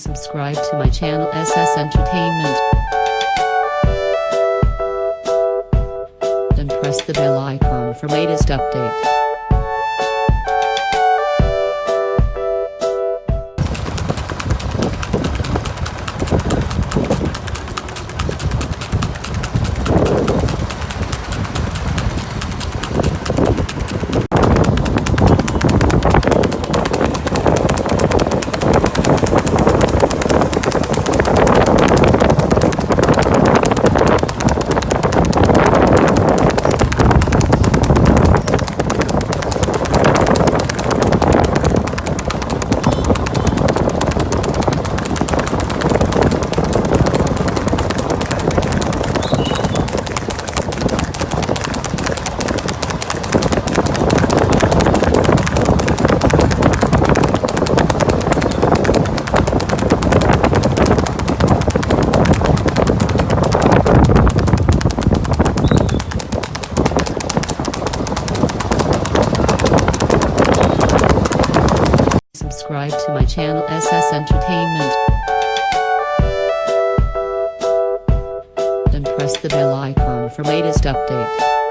Subscribe to my channel SS Entertainment and press the bell icon for latest update. Subscribe to my channel SS Entertainment and press the bell icon for latest update.